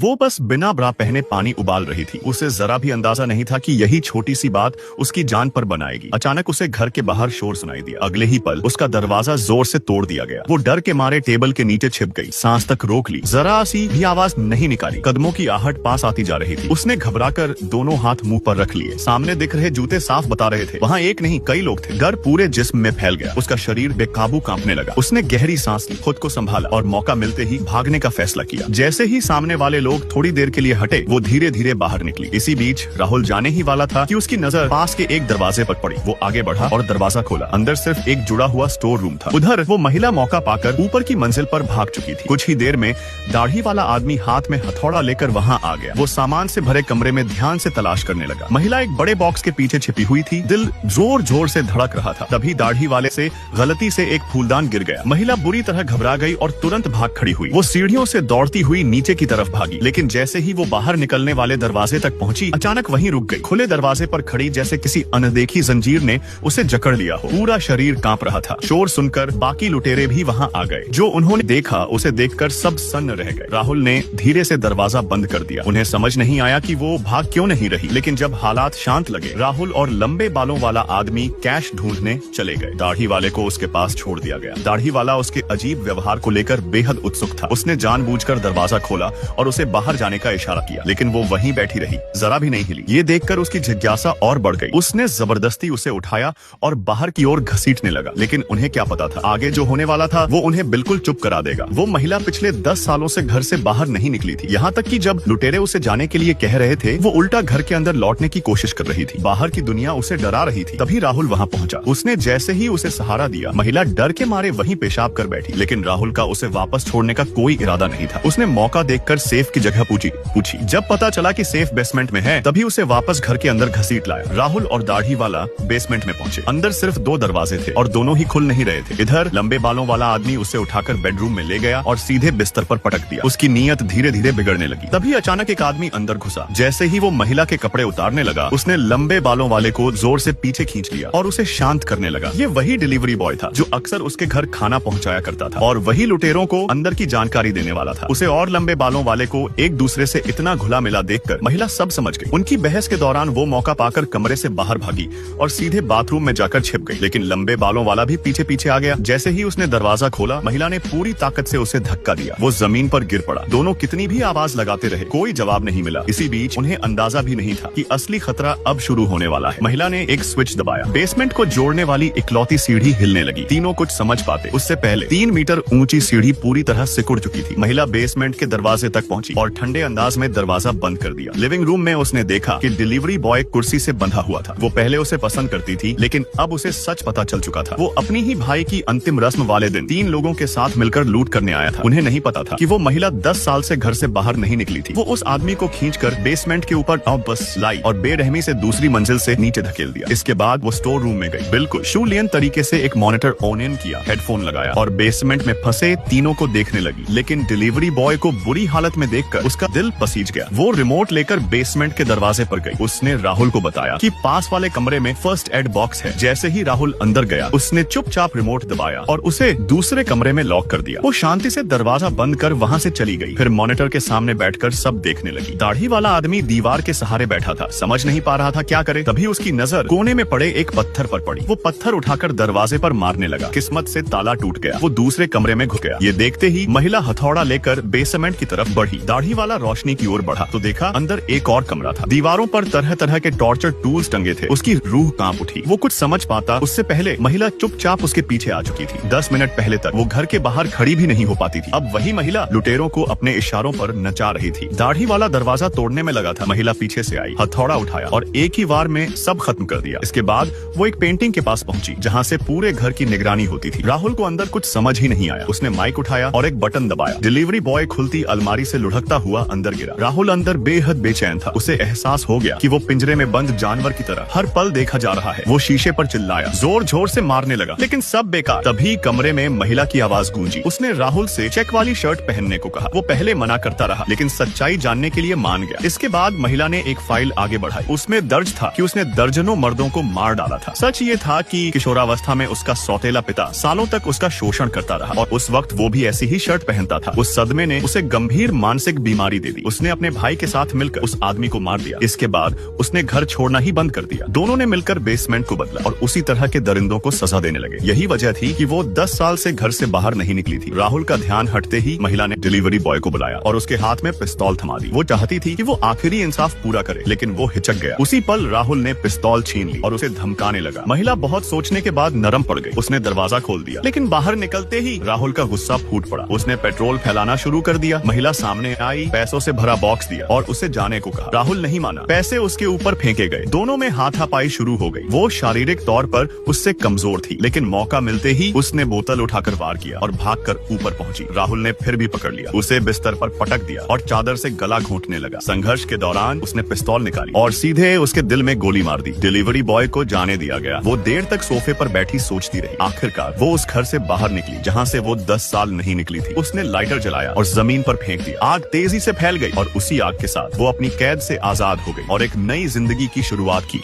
वो बस बिना ब्रा पहने पानी उबाल रही थी। उसे जरा भी अंदाजा नहीं था कि यही छोटी सी बात उसकी जान पर बनाएगी। अचानक उसे घर के बाहर शोर सुनाई दिया। अगले ही पल उसका दरवाजा जोर से तोड़ दिया गया। वो डर के मारे टेबल के नीचे छिप गई, सांस तक रोक ली, जरा सी भी आवाज नहीं निकाली। कदमों की आहट पास आती जा रही थी। उसने घबराकर दोनों हाथ मुंह पर रख लिए। सामने दिख रहे जूते साफ बता रहे थे, वहाँ एक नहीं कई लोग थे। डर पूरे जिस्म में फैल गया। उसका शरीर बेकाबू कांपने लगा। उसने गहरी सांस ली, खुद को संभाला और मौका मिलते ही भागने का फैसला किया। जैसे ही सामने वाले लोग थोड़ी देर के लिए हटे, वो धीरे धीरे बाहर निकली। इसी बीच राहुल जाने ही वाला था कि उसकी नजर पास के एक दरवाजे पर पड़ी। वो आगे बढ़ा और दरवाजा खोला। अंदर सिर्फ एक जुड़ा हुआ स्टोर रूम था। उधर वो महिला मौका पाकर ऊपर की मंजिल पर भाग चुकी थी। कुछ ही देर में दाढ़ी वाला आदमी हाथ में हथौड़ा लेकर वहाँ आ गया। वो सामान से भरे कमरे में ध्यान से तलाश करने लगा। महिला एक बड़े बॉक्स के पीछे छिपी हुई थी। दिल जोर जोर से धड़क रहा था। तभी दाढ़ी वाले से गलती से एक फूलदान गिर गया। महिला बुरी तरह घबरा गई और तुरंत भाग खड़ी हुई। वो सीढ़ियों से दौड़ती हुई नीचे की तरफ भागी, लेकिन जैसे ही वो बाहर निकलने वाले दरवाजे तक पहुंची, अचानक वहीं रुक गई। खुले दरवाजे पर खड़ी जैसे किसी अनदेखी जंजीर ने उसे जकड़ लिया हो। पूरा शरीर कांप रहा था। शोर सुनकर बाकी लुटेरे भी वहां आ गए। जो उन्होंने देखा उसे देखकर सब सन्न रह गए। राहुल ने धीरे से दरवाजा बंद कर दिया। उन्हें समझ नहीं आया कि वो भाग क्यों नहीं रही, लेकिन जब हालात शांत लगे, राहुल और लंबे बालों वाला आदमी कैश ढूंढने चले गए। दाढ़ी वाले को उसके पास छोड़ दिया गया। दाढ़ी वाला उसके अजीब व्यवहार को लेकर बेहद उत्सुक था। उसने जानबूझकर दरवाजा खोला और उसे बाहर जाने का इशारा किया, लेकिन वो वहीं बैठी रही, जरा भी नहीं हिली। ये देखकर उसकी जिज्ञासा और बढ़ गई। उसने जबरदस्ती उसे उठाया और बाहर की ओर घसीटने लगा, लेकिन उन्हें क्या पता था आगे जो होने वाला था वो उन्हें बिल्कुल चुप करा देगा। वो महिला पिछले 10 सालों से घर से बाहर नहीं निकली थी। यहाँ तक कि जब लुटेरे उसे जाने के लिए कह रहे थे, वो उल्टा घर के अंदर लौटने की कोशिश कर रही थी। बाहर की दुनिया उसे डरा रही थी। तभी राहुल वहाँ पहुंचा। उसने जैसे ही उसे सहारा दिया, महिला डर के मारे वहीं पेशाब कर बैठी, लेकिन राहुल का उसे वापस छोड़ने का कोई इरादा नहीं था। उसने मौका देखकर सेफ की जगह पूछी। जब पता चला कि सेफ बेसमेंट में है, तभी उसे वापस घर के अंदर घसीट लाया। राहुल और दाढ़ी वाला बेसमेंट में पहुंचे। अंदर सिर्फ 2 दरवाजे थे और दोनों ही खुल नहीं रहे थे। इधर लंबे बालों वाला आदमी उसे उठाकर बेडरूम में ले गया और सीधे बिस्तर पर पटक दिया। उसकी नीयत धीरे धीरे बिगड़ने लगी। तभी अचानक एक आदमी अंदर घुसा। जैसे ही वो महिला के कपड़े उतारने लगा, उसने लंबे बालों वाले को जोर से पीछे खींच लिया और उसे शांत करने लगा। ये वही डिलीवरी बॉय था जो अक्सर उसके घर खाना पहुंचाया करता था और वही लुटेरों को अंदर की जानकारी देने वाला था। उसे और लंबे बालों वाले को एक दूसरे से इतना घुला मिला देखकर महिला सब समझ गई। उनकी बहस के दौरान वो मौका पाकर कमरे से बाहर भागी और सीधे बाथरूम में जाकर छिप गई, लेकिन लंबे बालों वाला भी पीछे पीछे आ गया। जैसे ही उसने दरवाजा खोला, महिला ने पूरी ताकत से उसे धक्का दिया। वो जमीन पर गिर पड़ा। दोनों कितनी भी आवाज लगाते रहे, कोई जवाब नहीं मिला। इसी बीच उन्हें अंदाजा भी नहीं था कि असली खतरा अब शुरू होने वाला है। महिला ने एक स्विच दबाया। बेसमेंट को जोड़ने वाली इकलौती सीढ़ी हिलने लगी। तीनों कुछ समझ पाते उससे पहले 3 मीटर ऊंची सीढ़ी पूरी तरह सिकुड़ चुकी थी। महिला बेसमेंट के दरवाजे तक पहुंची और ठंडे अंदाज में दरवाजा बंद कर दिया। लिविंग रूम में उसने देखा कि डिलीवरी बॉय कुर्सी से बंधा हुआ था। वो पहले उसे पसंद करती थी, लेकिन अब उसे सच पता चल चुका था। वो अपनी ही भाई की अंतिम रस्म वाले दिन 3 लोगों के साथ मिलकर लूट करने आया था। उन्हें नहीं पता था कि वो महिला 10 साल से घर से बाहर नहीं निकली थी। वो उस आदमी को खींचकर बेसमेंट के ऊपर बस लाई और बेरहमी से दूसरी मंजिल से नीचे धकेल दिया। इसके बाद वो स्टोर रूम में गई। बिल्कुल शूलियन तरीके से एक मॉनिटर ऑन इन किया, हेडफोन लगाया और बेसमेंट में फंसे तीनों को देखने लगी। लेकिन डिलीवरी बॉय को बुरी हालत में देखकर उसका दिल पसीज गया। वो रिमोट लेकर बेसमेंट के दरवाजे पर गई। उसने राहुल को बताया कि पास वाले कमरे में फर्स्ट एड बॉक्स है। जैसे ही राहुल अंदर गया, उसने चुपचाप रिमोट दबाया और उसे दूसरे कमरे में लॉक कर दिया। वो शांति से दरवाजा बंद कर वहाँ से चली गई। फिर मॉनिटर के सामने बैठकर सब देखने लगी। दाढ़ी वाला आदमी दीवार के सहारे बैठा था, समझ नहीं पा रहा था क्या करे। तभी उसकी नजर कोने में पड़े एक पत्थर पर पड़ी। वो पत्थर उठाकर दरवाजे पर मारने लगा। किस्मत से ताला टूट गया। वो दूसरे कमरे में घुस गया। ये देखते ही महिला हथौड़ा लेकर बेसमेंट की तरफ बढ़ी। दाढ़ी वाला रोशनी की ओर बढ़ा तो देखा अंदर एक और कमरा था। दीवारों पर तरह तरह के टॉर्चर टूल्स टंगे थे। उसकी रूह कांप उठी। वो कुछ समझ पाता उससे पहले महिला चुपचाप उसके पीछे आ चुकी थी। 10 मिनट पहले तक वो घर के बाहर खड़ी भी नहीं हो पाती थी। अब वही महिला लुटेरों को अपने इशारों पर नचा रही थी। दाढ़ी वाला दरवाजा तोड़ने में लगा था। महिला पीछे से आई, हथौड़ा उठाया और एक ही वार में सब खत्म कर दिया। इसके बाद वो एक पेंटिंग के पास पहुंची जहाँ से पूरे घर की निगरानी होती थी। राहुल को अंदर कुछ समझ ही नहीं आया। उसने माइक उठाया और एक बटन दबाया। डिलीवरी बॉय खुलती अलमारी से लुढ़कता हुआ अंदर गिरा। राहुल अंदर बेहद बेचैन था। उसे एहसास हो गया कि वो पिंजरे में बंद जानवर की तरह हर पल देखा जा रहा है। वो शीशे पर चिल्लाया, जोर जोर से मारने लगा, लेकिन सब बेकार। तभी कमरे में महिला की आवाज गूंजी। उसने राहुल से चेक वाली शर्ट पहनने को कहा। वो पहले मना करता रहा, लेकिन सच्चाई जानने के लिए मान गया। इसके बाद महिला ने एक फाइल आगे बढ़ाई। उसमें दर्ज था कि उसने दर्जनों मर्दों को मार डाला था। सच ये था कि किशोरावस्था में उसका सौतेला पिता सालों तक उसका शोषण करता रहा और उस वक्त वो भी ऐसी ही शर्ट पहनता था। उस सदमे ने उसे गंभीर मानसिक मानसिक बीमारी दे दी। उसने अपने भाई के साथ मिलकर उस आदमी को मार दिया। इसके बाद उसने घर छोड़ना ही बंद कर दिया। दोनों ने मिलकर बेसमेंट को बदला और उसी तरह के दरिंदों को सजा देने लगे। यही वजह थी कि वो 10 साल से घर से बाहर नहीं निकली थी। राहुल का ध्यान हटते ही महिला ने डिलीवरी बॉय को बुलाया और उसके हाथ में पिस्तौल थमा दी। वो चाहती थी कि वो आखिरी इंसाफ पूरा करे, लेकिन वो हिचक गया। उसी पल राहुल ने पिस्तौल छीन ली और उसे धमकाने लगा। महिला बहुत सोचने के बाद नरम पड़ गई। उसने दरवाजा खोल दिया, लेकिन बाहर निकलते ही राहुल का गुस्सा फूट पड़ा। उसने पेट्रोल फैलाना शुरू कर दिया। महिला सामने आई, पैसों से भरा बॉक्स दिया और उसे जाने को कहा। राहुल नहीं माना। पैसे उसके ऊपर फेंके गए। दोनों में हाथापाई शुरू हो गई। वो शारीरिक तौर पर उससे कमजोर थी, लेकिन मौका मिलते ही उसने बोतल उठाकर वार किया और भागकर ऊपर पहुंची। राहुल ने फिर भी पकड़ लिया, उसे बिस्तर पर पटक दिया और चादर से गला घोंटने लगा। संघर्ष के दौरान उसने पिस्तौल निकाली और सीधे उसके दिल में गोली मार दी। डिलीवरी बॉय को जाने दिया गया। वो देर तक सोफे पर बैठी सोचती रही। आखिरकार वो उस घर से बाहर निकली जहाँ से वो 10 साल नहीं निकली थी। उसने लाइटर जलाया और जमीन पर फेंक दिया। आग तेजी से फैल गई और उसी आग के साथ वो अपनी कैद से आजाद हो गई और एक नई जिंदगी की शुरुआत की।